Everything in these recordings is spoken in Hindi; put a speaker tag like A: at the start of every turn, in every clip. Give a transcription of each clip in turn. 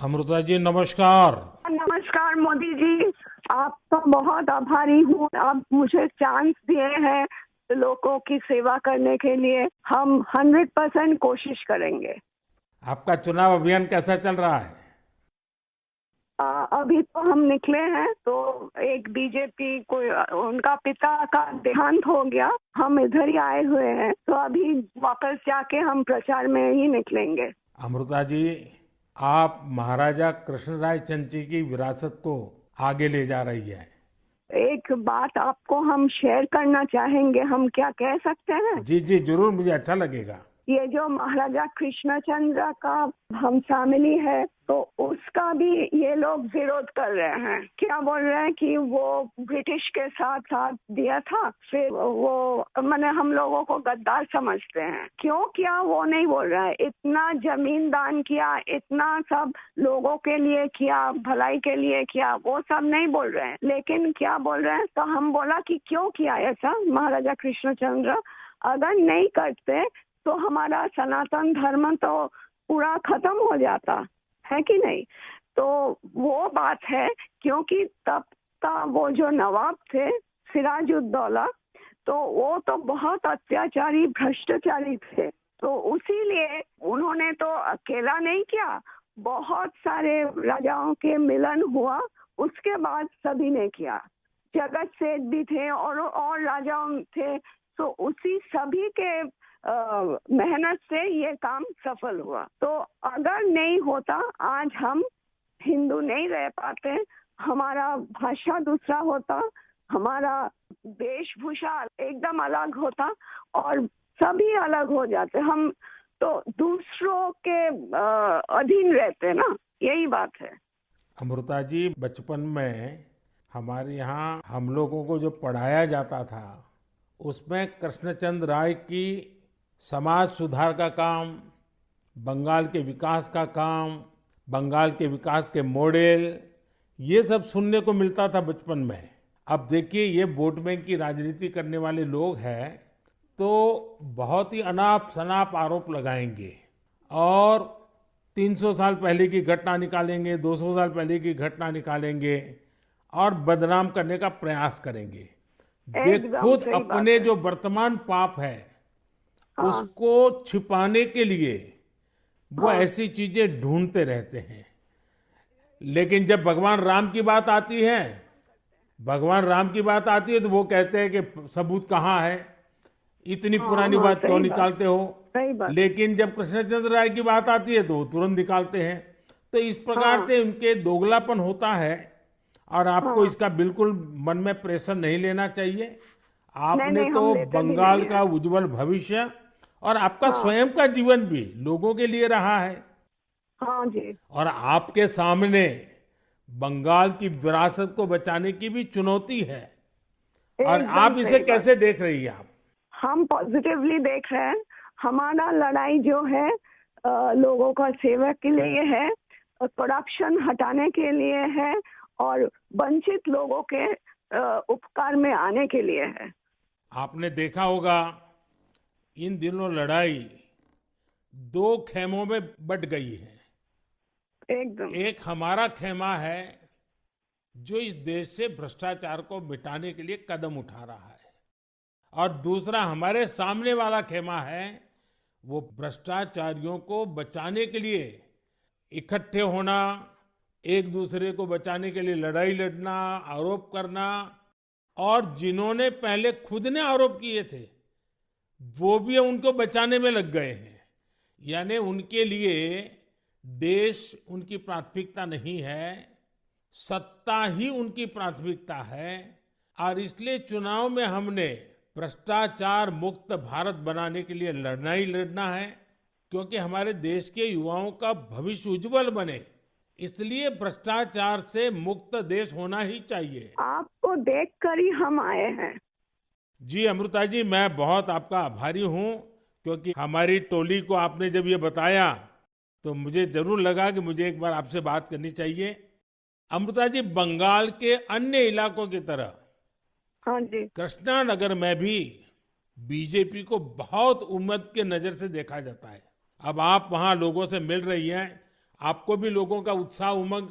A: अमृता जी नमस्कार।
B: नमस्कार मोदी जी। आपका बहुत आभारी हूँ। आप मुझे चांस दिए हैं लोगों की सेवा करने के लिए। हम 100% कोशिश करेंगे।
A: आपका चुनाव अभियान कैसा चल रहा है?
B: अभी तो हम निकले हैं तो एक बीजेपी को उनका पिता का देहांत हो गया। हम इधर ही आए हुए हैं तो अभी वापस जाके हम प्रचार में ही निकलेंगे।
A: अमृता जी, आप महाराजा कृष्णराय चंद जी की विरासत को आगे ले जा रही है।
B: एक बात आपको हम शेयर करना चाहेंगे। हम क्या कह सकते हैं?
A: जी जी जरूर, मुझे अच्छा लगेगा।
B: ये जो महाराजा कृष्णचंद्र का हम फैमिली है तो उसका भी ये लोग विरोध कर रहे हैं। क्या बोल रहे हैं कि वो ब्रिटिश के साथ साथ दिया था, फिर वो मैंने हम लोगों को गद्दार समझते हैं। क्यों किया वो नहीं बोल रहा है। इतना जमीन दान किया, इतना सब लोगों के लिए किया, भलाई के लिए किया, वो सब नहीं बोल रहे हैं। लेकिन क्या बोल रहे हैं तो हम बोला कि क्यों किया ऐसा महाराजा कृष्णचंद्र। अगर नहीं करते तो हमारा सनातन धर्म तो पूरा खत्म हो जाता है कि नहीं। तो वो बात है क्योंकि तब का वो जो नवाब थे सिराजुद्दौला, तो वो तो बहुत अत्याचारी भ्रष्टाचारी थे। तो उसीलिए उन्होंने तो अकेला नहीं किया, बहुत सारे राजाओं के मिलन हुआ, उसके बाद सभी ने किया। जगत सेठ भी थे और राजाओं थे। तो उसी सभी के मेहनत से ये काम सफल हुआ। तो अगर नहीं होता आज हम हिंदू नहीं रह पाते। हमारा भाषा दूसरा होता, हमारा वेशभूषा एकदम अलग होता और सभी अलग हो जाते। हम तो दूसरों के अधीन रहते ना, यही बात है।
A: अमृता जी, बचपन में हमारे यहाँ हम लोगों को जो पढ़ाया जाता था उसमें कृष्णचंद्र राय की समाज सुधार का काम, बंगाल के विकास का काम, बंगाल के विकास के मॉडल, ये सब सुनने को मिलता था बचपन में। अब देखिए, ये वोट बैंक की राजनीति करने वाले लोग हैं तो बहुत ही अनाप शनाप आरोप लगाएंगे और 300 साल पहले की घटना निकालेंगे, 200 साल पहले की घटना निकालेंगे और बदनाम करने का प्रयास करेंगे। वे
B: एकदम
A: खुद
B: सही बात
A: अपने
B: है।
A: जो वर्तमान पाप है
B: हाँ
A: उसको छिपाने के लिए वो
B: हाँ
A: ऐसी चीजें ढूंढते रहते हैं। लेकिन जब भगवान राम की बात आती है तो वो कहते हैं कि सबूत कहाँ है, इतनी
B: हाँ
A: पुरानी
B: हाँ
A: बात क्यों
B: सही बात,
A: निकालते हो।
B: सही बात।
A: लेकिन जब कृष्णचंद्र राय की बात आती है तो वो तुरंत निकालते हैं। तो इस प्रकार
B: हाँ
A: से उनके दोगलापन होता है और आपको
B: हाँ।
A: इसका बिल्कुल मन में प्रेशर नहीं लेना चाहिए।
B: नहीं
A: आपने
B: नहीं, हम
A: तो
B: लेते भी
A: बंगाल
B: नहीं है।
A: का उज्जवल भविष्य और आपका
B: हाँ
A: स्वयं का जीवन भी लोगों के लिए रहा है।
B: हाँ जी।
A: और आपके सामने बंगाल की विरासत को बचाने की भी चुनौती है। और
B: एकदम
A: आप इसे
B: सही बात।
A: कैसे देख रही हैं आप?
B: हम पॉजिटिवली देख रहे हैं। हमारा लड़ाई जो है लोगों का सेवा के लिए है, करप्शन हटाने के लिए है और वंचित लोगों के उपकार में आने के लिए है।
A: आपने देखा होगा इन दिनों लड़ाई दो खेमों में बट गई है।
B: एकदम।
A: एक हमारा खेमा है जो इस देश से भ्रष्टाचार को मिटाने के लिए कदम उठा रहा है, और दूसरा हमारे सामने वाला खेमा है वो भ्रष्टाचारियों को बचाने के लिए इकट्ठे होना, एक दूसरे को बचाने के लिए लड़ाई लड़ना, आरोप करना। और जिन्होंने पहले खुद ने आरोप किए थे वो भी उनको बचाने में लग गए हैं। यानी उनके लिए देश उनकी प्राथमिकता नहीं है, सत्ता ही उनकी प्राथमिकता है। और इसलिए चुनाव में हमने भ्रष्टाचार मुक्त भारत बनाने के लिए लड़ना ही लड़ना है, क्योंकि हमारे देश के युवाओं का भविष्य उज्जवल बने। इसलिए भ्रष्टाचार से मुक्त देश होना ही चाहिए।
B: आपको देखकर ही हम आए हैं।
A: जी अमृता जी, मैं बहुत आपका आभारी हूँ, क्योंकि हमारी टोली को आपने जब ये बताया तो मुझे जरूर लगा कि मुझे एक बार आपसे बात करनी चाहिए। अमृता जी, बंगाल के अन्य इलाकों की तरह
B: हाँ जी।
A: कृष्णा नगर में भी बीजेपी को बहुत उम्मीद के नजर से देखा जाता है। अब आप वहां लोगों से मिल रही हैं आपको भी लोगों का उत्साह उमंग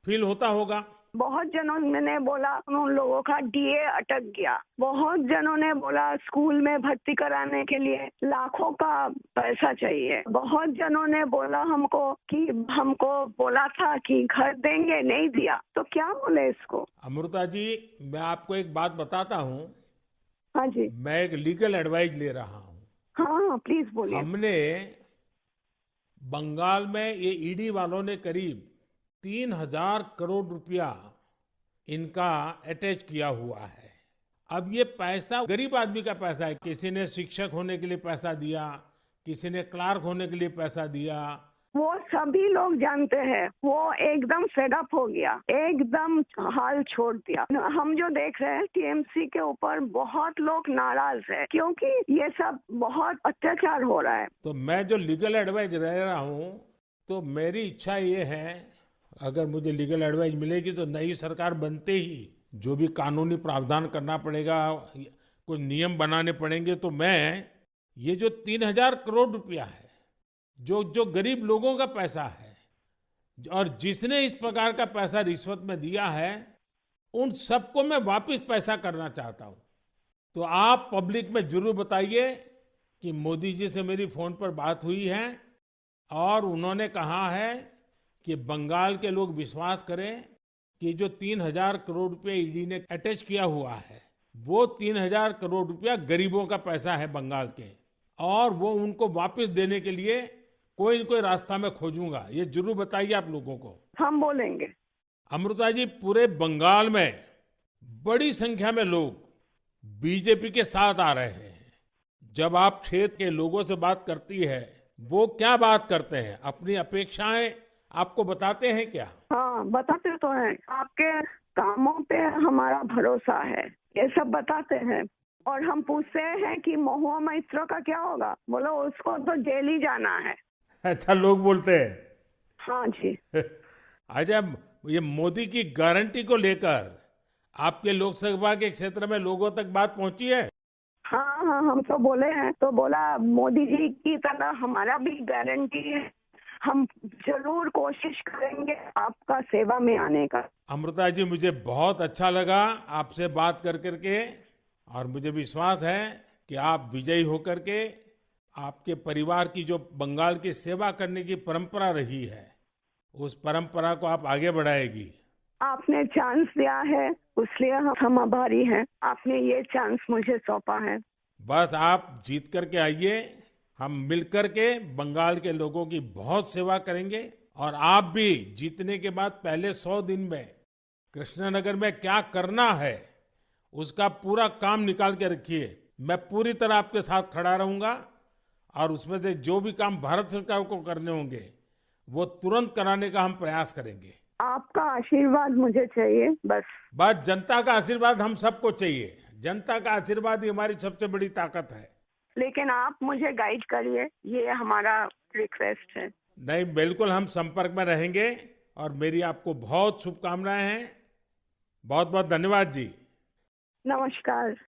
A: फील होता होगा।
B: बहुत जनों ने बोला उन लोगों का डीए अटक गया। बहुत जनों ने बोला स्कूल में भर्ती कराने के लिए लाखों का पैसा चाहिए। बहुत जनों ने बोला हमको कि हमको बोला था कि घर देंगे, नहीं दिया। तो क्या बोले इसको।
A: अमृता जी, मैं आपको एक बात बताता हूँ।
B: हाँ जी।
A: मैं एक लीगल एडवाइस ले रहा हूँ।
B: हाँ, प्लीज बोलिए।
A: हमने बंगाल में ये ईडी वालों ने करीब 3,000 करोड़ रुपया इनका अटैच किया हुआ है। अब ये पैसा गरीब आदमी का पैसा है। किसी ने शिक्षक होने के लिए पैसा दिया, किसी ने क्लार्क होने के लिए पैसा दिया।
B: वो सभी लोग जानते हैं। वो एकदम फेडअप हो गया, एकदम हाल छोड़ दिया। हम जो देख रहे हैं टीएमसी के ऊपर बहुत लोग नाराज है क्योंकि ये सब बहुत अत्याचार हो रहा है।
A: तो मैं जो लीगल एडवाइस ले रहा हूँ, तो मेरी इच्छा ये है, अगर मुझे लीगल एडवाइस मिलेगी तो नई सरकार बनते ही जो भी कानूनी प्रावधान करना पड़ेगा, कुछ नियम बनाने पड़ेंगे, तो मैं ये जो 3,000 करोड़ रुपया है, जो जो गरीब लोगों का पैसा है और जिसने इस प्रकार का पैसा रिश्वत में दिया है, उन सबको मैं वापस पैसा करना चाहता हूं। तो आप पब्लिक में जरूर बताइए कि मोदी जी से मेरी फोन पर बात हुई है और उन्होंने कहा है कि बंगाल के लोग विश्वास करें कि जो 3,000 करोड़ रुपए ईडी ने अटैच किया हुआ है, वो 3,000 करोड़ रुपया गरीबों का पैसा है बंगाल के, और वो उनको वापस देने के लिए कोई न कोई रास्ता मैं खोजूंगा। ये जरूर बताइए आप लोगों को।
B: हम बोलेंगे।
A: अमृता जी, पूरे बंगाल में बड़ी संख्या में लोग बीजेपी के साथ आ रहे हैं। जब आप क्षेत्र के लोगों से बात करती है, वो क्या बात करते हैं? अपनी अपेक्षाएं आपको बताते हैं क्या?
B: हाँ, बताते तो हैं। आपके कामों पे हमारा भरोसा है, ये सब बताते हैं। और हम पूछते हैं कि महुआ मैत्रो का क्या होगा, बोलो उसको तो जेल ही जाना है।
A: अच्छा, लोग बोलते हैं।
B: हाँ जी।
A: अच्छा, ये मोदी की गारंटी को लेकर आपके लोकसभा के क्षेत्र में लोगों तक बात पहुंची है?
B: हाँ हाँ, हम तो बोले हैं। तो बोला मोदी जी की तरह हमारा भी गारंटी है, हम जरूर कोशिश करेंगे आपका सेवा में आने का।
A: अमृता जी, मुझे बहुत अच्छा लगा आपसे बात कर करके, और मुझे विश्वास है कि आप विजयी होकर के आपके परिवार की जो बंगाल की सेवा करने की परंपरा रही है, उस परंपरा को आप आगे बढ़ाएगी।
B: आपने चांस दिया है, उसलिए हम आभारी हैं। आपने ये चांस मुझे सौंपा है।
A: बस आप जीत करके आइए, हम मिलकर के बंगाल के लोगों की बहुत सेवा करेंगे। और आप भी जीतने के बाद पहले 100 दिन में कृष्णनगर में क्या करना है, उसका पूरा काम निकाल के रखिए। मैं पूरी तरह आपके साथ खड़ा रहूंगा, और उसमें से जो भी काम भारत सरकार को करने होंगे, वो तुरंत कराने का हम प्रयास करेंगे।
B: आपका आशीर्वाद मुझे चाहिए बस।
A: बस जनता का आशीर्वाद हम सबको चाहिए। जनता का आशीर्वाद ही हमारी सबसे बड़ी ताकत है।
B: लेकिन आप मुझे गाइड करिए, ये हमारा रिक्वेस्ट है।
A: नहीं, बिल्कुल हम संपर्क में रहेंगे, और मेरी आपको बहुत शुभकामनाएं हैं। बहुत बहुत धन्यवाद जी।
B: नमस्कार।